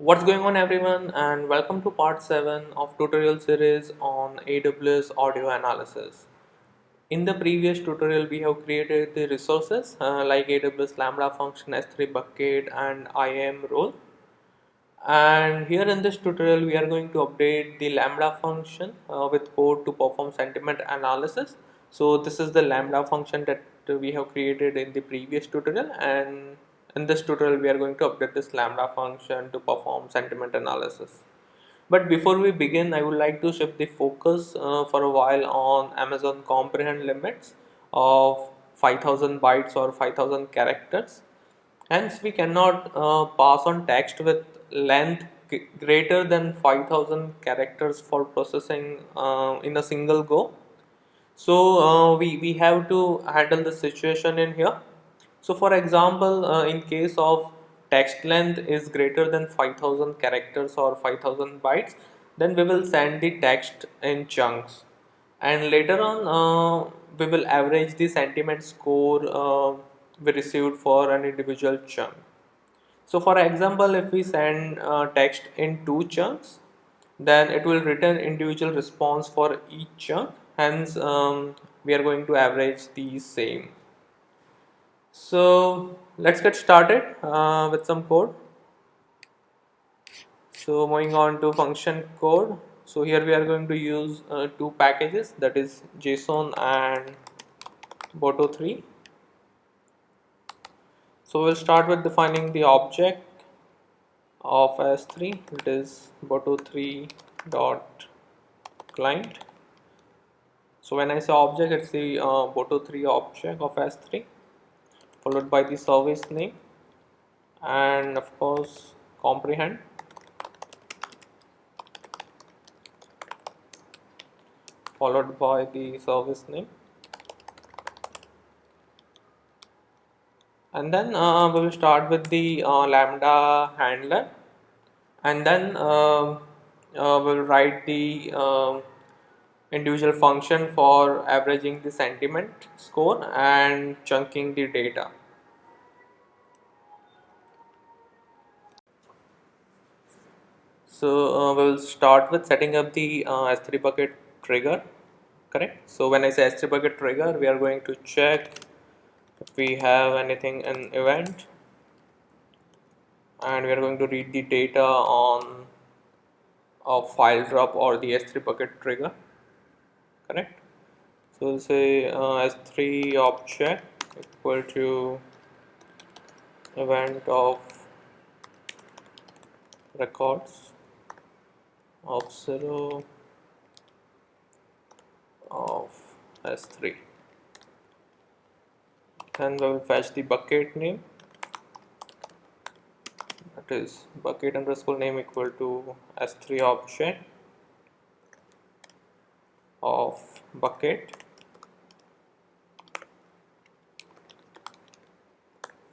What's going on everyone, and welcome to part 7 of tutorial series on AWS audio analysis. In the previous tutorial we have created the resources like AWS Lambda function, S3 bucket and IAM role. And here in this tutorial we are going to update the Lambda function with code to perform sentiment analysis. So this is the Lambda function that we have created in the previous tutorial, and in this tutorial we are going to update this Lambda function to perform sentiment analysis. But before we begin, I would like to shift the focus for a while on Amazon comprehend limits of 5000 bytes or 5000 characters. Hence, we cannot pass on text with length greater than 5000 characters for processing in a single go. So we have to handle the situation in here. So for example, in case of text length is greater than 5000 characters or 5000 bytes, then we will send the text in chunks, and later on we will average the sentiment score we received for an individual chunk. So for example, if we send text in two chunks, then it will return individual response for each chunk. Hence, we are going to average the same. So let's get started with some code. So moving on to function code. So here we are going to use two packages, that is JSON and Boto3. So we'll start with defining the object of S3, it is Boto3 dot client. So when I say object, it's the Boto3 object of S3 followed by the service name and of course comprehend followed by the service name, and then we will start with the lambda handler, and then we'll write the individual function for averaging the sentiment score and chunking the data. So we will start with setting up the S3 bucket trigger, correct? So when I say S3 bucket trigger, we are going to check if we have anything in event, and we are going to read the data on a file drop or the S3 bucket trigger, correct? So we'll say S3 object equal to event of records of 0 of S3. Then we will fetch the bucket name, that is bucket underscore name equal to S3 object of bucket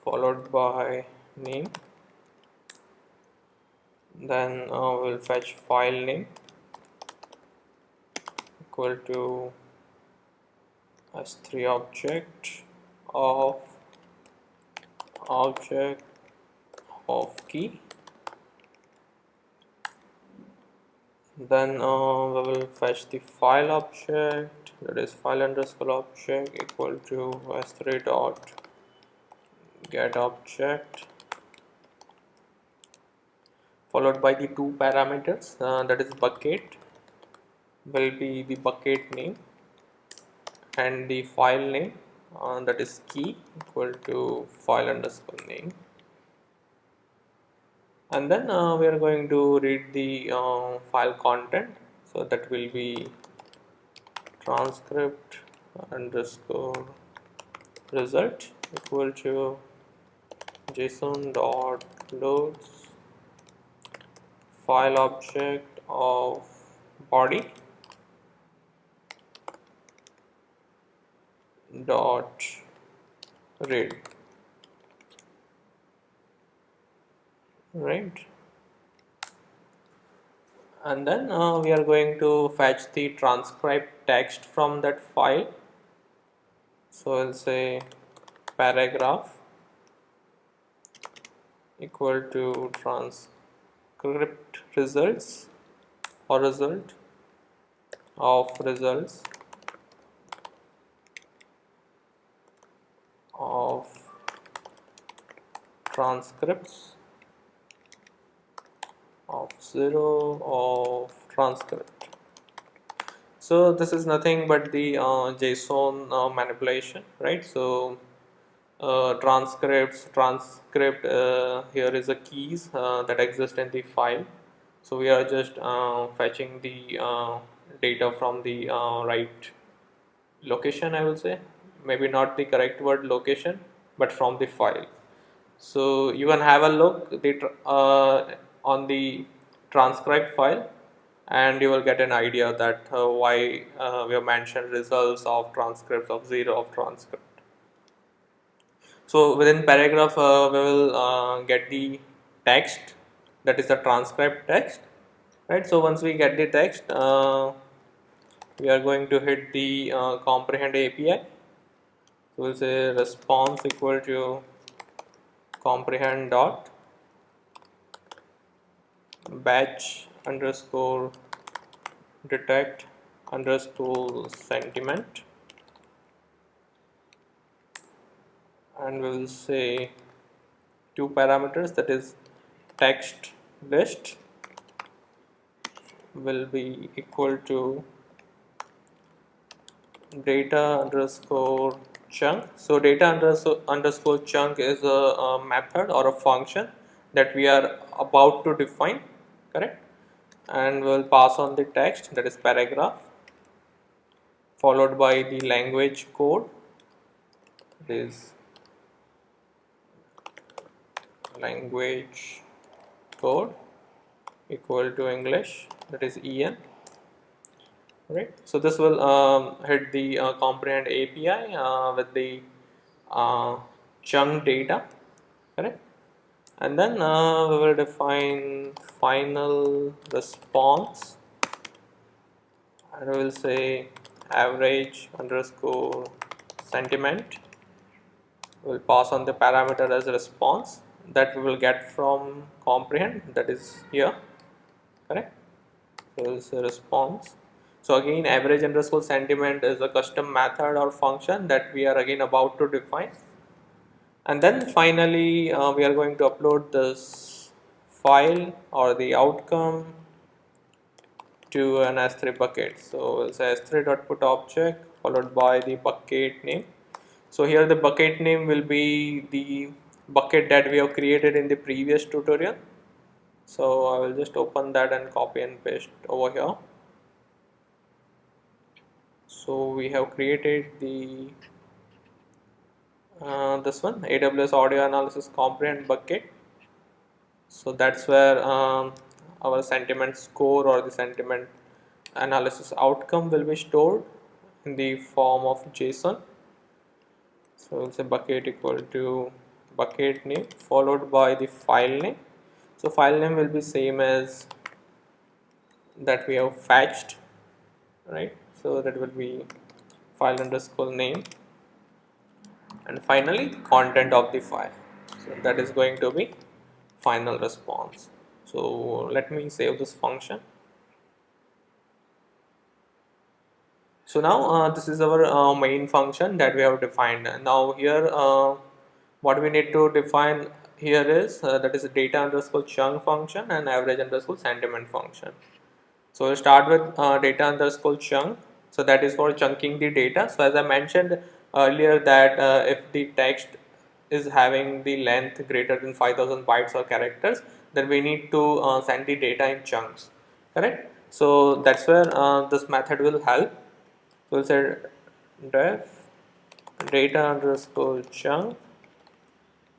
followed by name. Then we'll fetch file name equal to S3 object of key. Then we will fetch the file object, that is file underscore object equal to S3 dot get object followed by the two parameters, that is bucket will be the bucket name and the file name, that is key equal to file underscore name. And then we are going to read the file content, so that will be transcript underscore result equal to json dot loads file object of body dot read, right? And then we are going to fetch the transcribed text from that file. So I'll say paragraph equal to transcript transcript results or result of results of transcripts of 0 of transcript. So this is nothing but the JSON manipulation, right? So transcript here is the keys that exist in the file. So we are just fetching the data from the right location, I will say. Maybe not the correct word location, but from the file. So you can have a look on the transcribed file, and you will get an idea that why we have mentioned results of transcripts of 0 of transcript. So within paragraph, we will get the text, that is the transcribed text, right? So once we get the text, we are going to hit the comprehend API. So we'll say response equal to comprehend dot batch underscore detect underscore sentiment, and we will say two parameters, that is text list will be equal to data underscore chunk. So data underscore chunk is a method or a function that we are about to define, correct? And we'll pass on the text, that is paragraph, followed by the language code, is language code equal to English, that is EN, right? So this will hit the comprehend API with the chunk data, correct? And then we will define final response, and we will say average underscore sentiment. We will pass on the parameter as response that we will get from comprehend, that is here, correct? So we will say response. So again, average underscore sentiment is a custom method or function that we are again about to define. And then finally we are going to upload this file or the outcome to an S3 bucket. So it's S3.put object followed by the bucket name. So here the bucket name will be the bucket that we have created in the previous tutorial. So I will just open that and copy and paste over here. So we have created the this one, AWS audio analysis comprehend bucket. So that's where our sentiment score or the sentiment analysis outcome will be stored in the form of JSON. So we'll say bucket equal to bucket name followed by the file name. So file name will be same as that we have fetched, right? So that will be file underscore name, and finally the content of the file. So that is going to be final response. So let me save this function. So now this is our main function that we have defined. Now here what we need to define here is that is a data underscore chunk function and average underscore sentiment function. So we'll start with data underscore chunk. So that is for chunking the data. So as I mentioned earlier that if the text is having the length greater than 5000 bytes or characters, then we need to send the data in chunks, correct? So that's where this method will help. So we'll say def data underscore chunk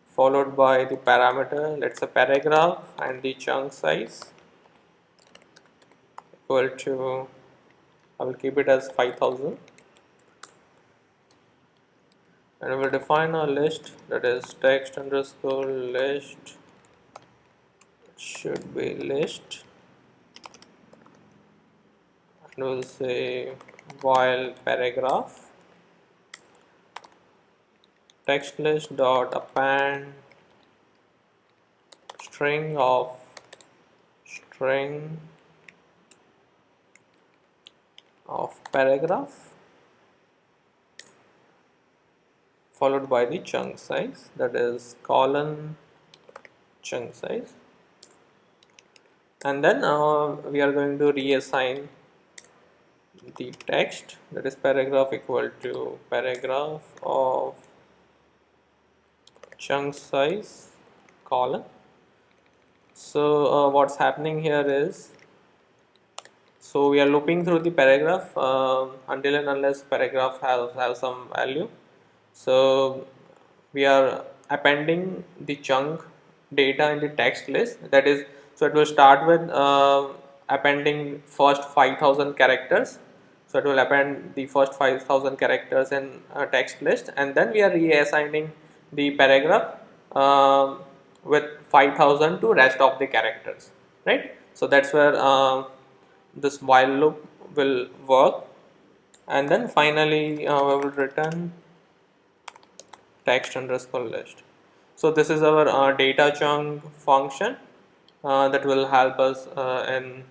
followed by the parameter, let's say paragraph, and the chunk size equal to, I will keep it as 5000, and we will define a list, that is text underscore list, it should be list, and we will say while paragraph text list dot append string of string of paragraph followed by the chunk size, that is colon chunk size, and then we are going to reassign the text, that is paragraph equal to paragraph of chunk size colon. So what's happening here is, so we are looping through the paragraph until and unless paragraph has some value. So we are appending the chunk data in the text list, that is, so it will start with appending first 5000 characters. So it will append the first 5000 characters in a text list, and then we are reassigning the paragraph with 5000 to rest of the characters, right? So that's where this while loop will work, and then finally we will return text underscore list. So this is our data chunk function that will help us in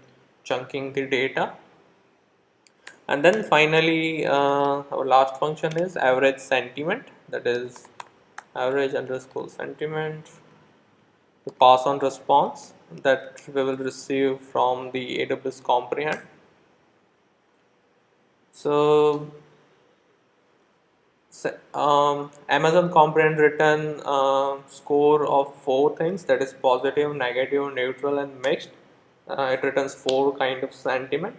chunking the data. And then finally our last function is average sentiment, that is average underscore sentiment to pass on response that we will receive from the AWS comprehend. So Amazon comprehend return score of 4 things, that is positive, negative, neutral, and mixed. It returns 4 kind of sentiment,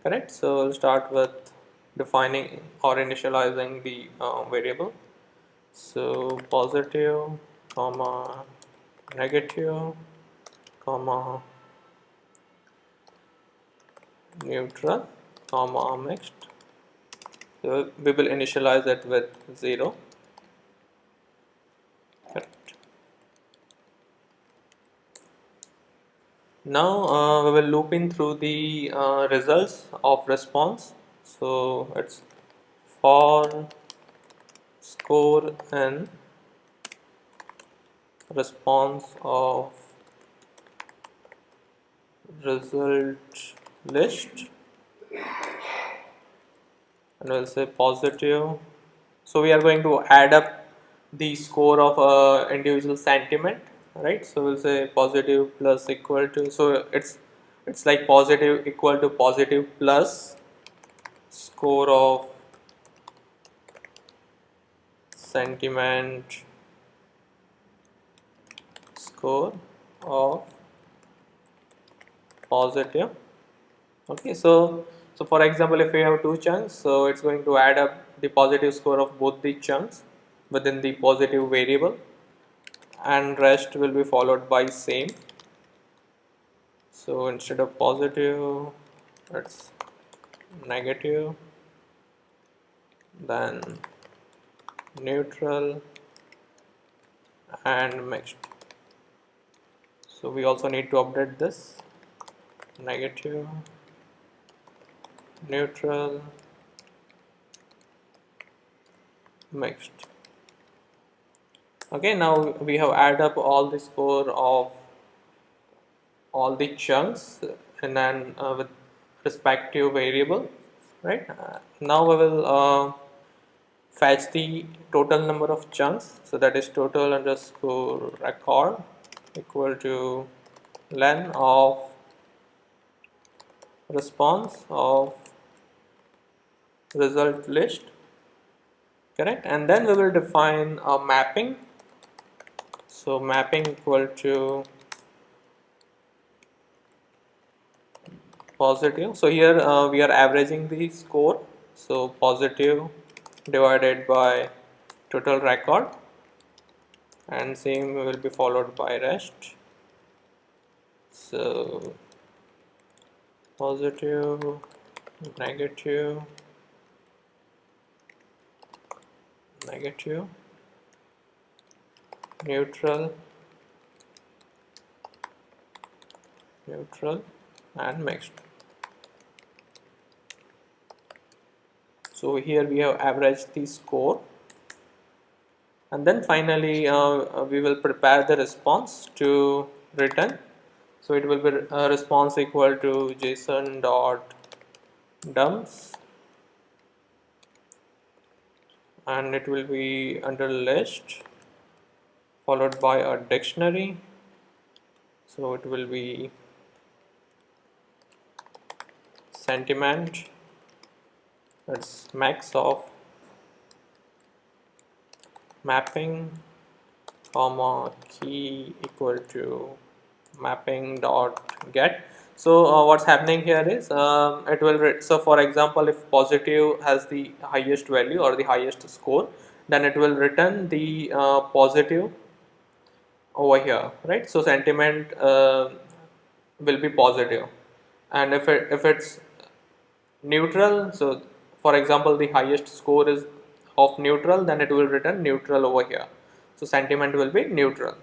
correct? So we'll start with defining or initializing the variable. So positive, comma, negative, comma, neutral, comma, mixed. So we will initialize it with 0. Correct. Now we will loop in through the results of response. So it's for score and response of result list, and we'll say positive. So we are going to add up the score of individual sentiment, right? So we'll say positive plus equal to, so it's like positive equal to positive plus score of sentiment score of positive. Okay, so for example, if we have 2 chunks, so it's going to add up the positive score of both the chunks within the positive variable, and rest will be followed by same. So instead of positive, it's negative, then neutral, and mixed. So we also need to update this: negative, neutral, mixed. Okay, now we have added up all the score of all the chunks and then with respective variable, right? Now we will fetch the total number of chunks, so that is total underscore record equal to len of response of result list, correct? And then we will define a mapping. So mapping equal to positive. So here we are averaging the score, so positive divided by total record, and same will be followed by rest. So positive, negative, negative, neutral, neutral, and mixed. So here we have averaged the score, and then finally we will prepare the response to return. So it will be response equal to JSON dot dumps, and it will be under list followed by a dictionary. So it will be sentiment, that's max of mapping comma key equal to mapping dot get. So what's happening here is it will so for example, if positive has the highest value or the highest score, then it will return the positive over here, right? So sentiment will be positive, and if it's neutral, so for example the highest score is of neutral, then it will return neutral over here. So sentiment will be neutral,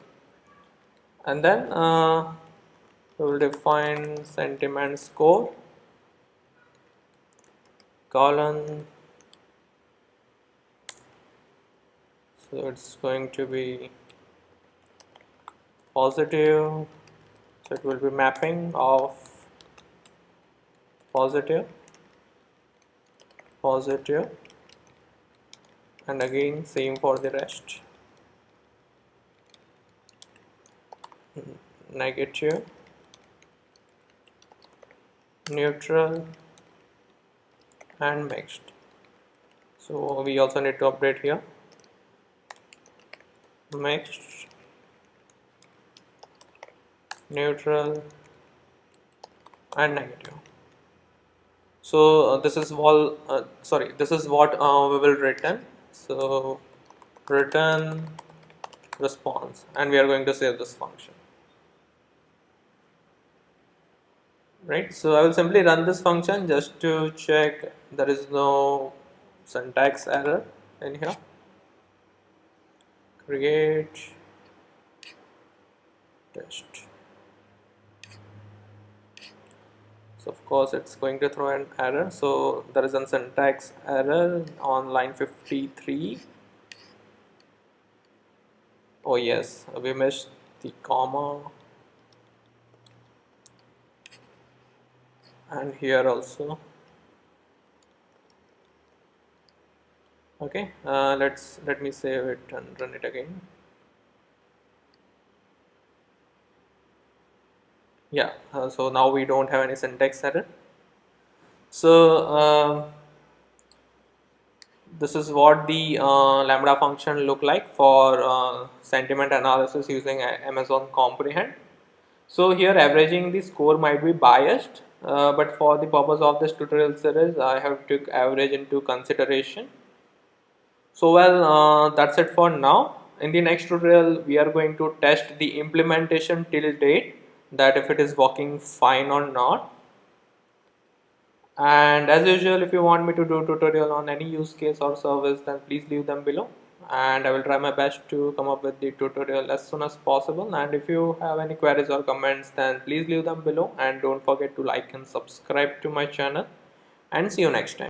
and then we will define sentiment score colon, so it's going to be positive, so it will be mapping of positive positive, and again same for the rest, negative, neutral, and mixed. So we also need to update here mixed, neutral, and negative. So this is all this is what we will return. So return response, and we are going to save this function, right? So I will simply run this function just to check there is no syntax error in here. Create test. So of course it's going to throw an error. So there is a syntax error on line 53. Oh yes, we missed the comma, and here also. Okay, let me save it and run it again. Yeah, so now we don't have any syntax error. So this is what the lambda function look like for sentiment analysis using Amazon Comprehend. So here averaging the score might be biased, but for the purpose of this tutorial series, I have took average into consideration. So well, that's it for now. In the next tutorial, we are going to test the implementation till date, that if it is working fine or not. And as usual, if you want me to do tutorial on any use case or service, then please leave them below, and I will try my best to come up with the tutorial as soon as possible. And if you have any queries or comments, then please leave them below, and don't forget to like and subscribe to my channel, and see you next time.